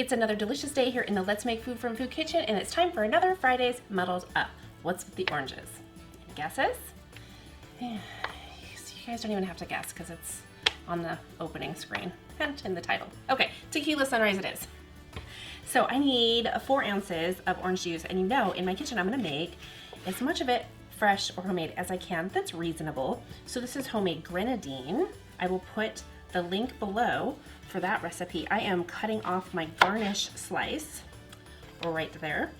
It's another delicious day here in the Let's Make Food from Food Kitchen, and it's time for another Friday's Muddled Up. What's with the oranges? Any guesses? You guys don't even have to guess because it's on the opening screen and in the title. Okay, Tequila Sunrise it is. So I need 4 ounces of orange juice, and you know, in my kitchen I'm gonna make as much of it fresh or homemade as I can that's reasonable. So this is homemade grenadine. I will put the link below for that recipe. I am cutting off my garnish slice right there.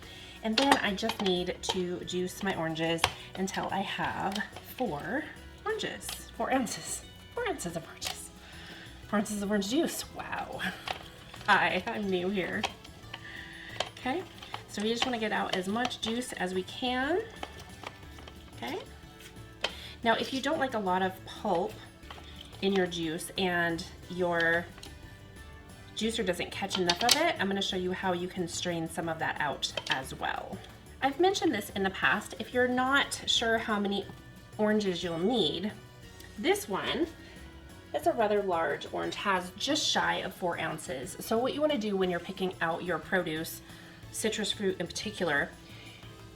And then I just need to juice my oranges until I have 4 oranges, 4 ounces, 4 ounces of oranges, 4 ounces of orange juice. Wow. Hi, I'm new here. Okay, so we just want to get out as much juice as we can. Okay. Now, if you don't like a lot of pulp in your juice and your juicer doesn't catch enough of it, I'm going to show you how you can strain some of that out as well. I've mentioned this in the past. If you're not sure how many oranges you'll need, this one, it's a rather large orange, has just shy of 4 ounces. So what you want to do when you're picking out your produce, citrus fruit in particular,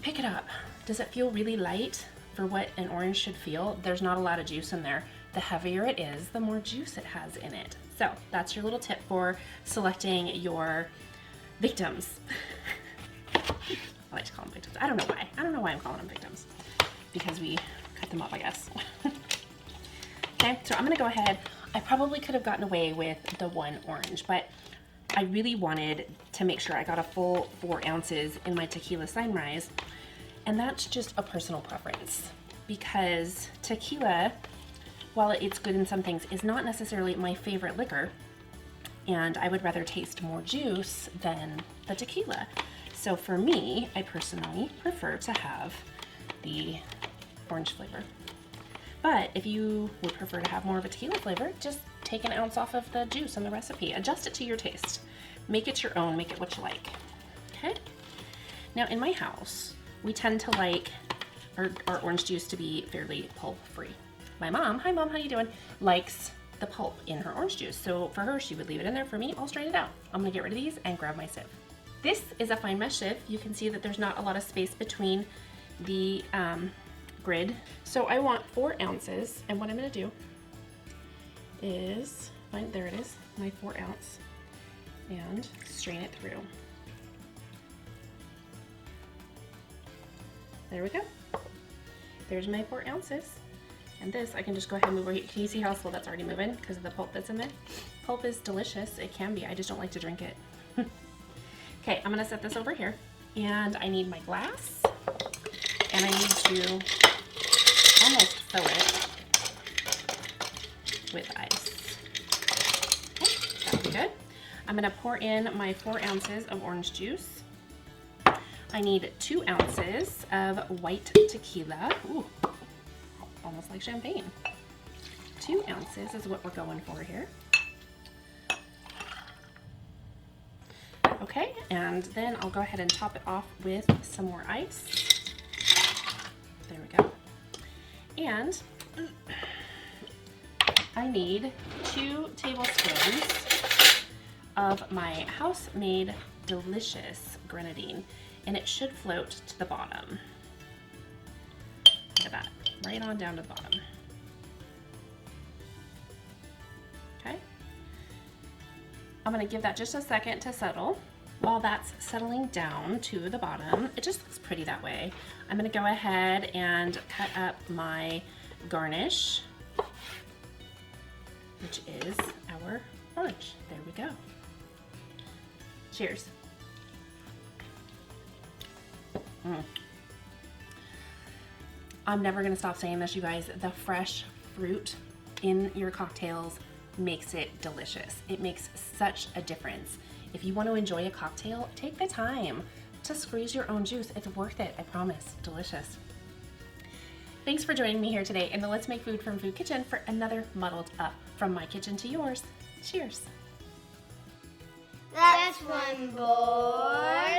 pick it up. Does it feel really light for what an orange should feel? There's not a lot of juice in there. The heavier it is, the more juice it has in it. So that's your little tip for selecting your victims. I like to call them victims. I don't know why. I don't know why I'm calling them victims. Because we cut them up, I guess. Okay, so I'm gonna go ahead. I probably could have gotten away with the 1 orange, but I really wanted to make sure I got a full 4 ounces in my Tequila Sunrise. And that's just a personal preference, because tequila, while it's good in some things, is not necessarily my favorite liquor, and I would rather taste more juice than the tequila. So for me, I personally prefer to have the orange flavor. But if you would prefer to have more of a tequila flavor, just take an ounce off of the juice in the recipe. Adjust it to your taste. Make it your own, make it what you like. Okay? Now in my house, we tend to like our orange juice to be fairly pulp-free. My mom, hi mom, how you doing, likes the pulp in her orange juice. So for her, she would leave it in there. For me, I'll strain it out. I'm gonna get rid of these and grab my sieve. This is a fine mesh sieve. You can see that there's not a lot of space between the grid. So I want 4 ounces, and what I'm gonna do is, there it is, my 4 ounce, and strain it through. There we go. There's my 4 ounces. And this, I can just go ahead and move over here. Can you see how slow that's already moving because of the pulp that's in there? Pulp is delicious. It can be. I just don't like to drink it. Okay, I'm going to set this over here. And I need my glass. And I need to almost fill it with ice. Okay, that'll be good. I'm going to pour in my 4 ounces of orange juice. I need 2 ounces of white tequila. Ooh, almost like champagne. 2 ounces is what we're going for here. Okay, and then I'll go ahead and top it off with some more ice. There we go. And I need 2 tablespoons of my house-made delicious grenadine. And it should float to the bottom. Look at that, right on down to the bottom. Okay. I'm gonna give that just a second to settle. While that's settling down to the bottom, it just looks pretty that way. I'm gonna go ahead and cut up my garnish, which is our orange. There we go. Cheers. I'm never gonna stop saying this, you guys. The fresh fruit in your cocktails makes it delicious. It makes such a difference. If you want to enjoy a cocktail, take the time to squeeze your own juice. It's worth it, I promise. Delicious. Thanks for joining me here today in the Let's Make Food from Food Kitchen for another Muddled Up. From my kitchen to yours. Cheers. That's one boy.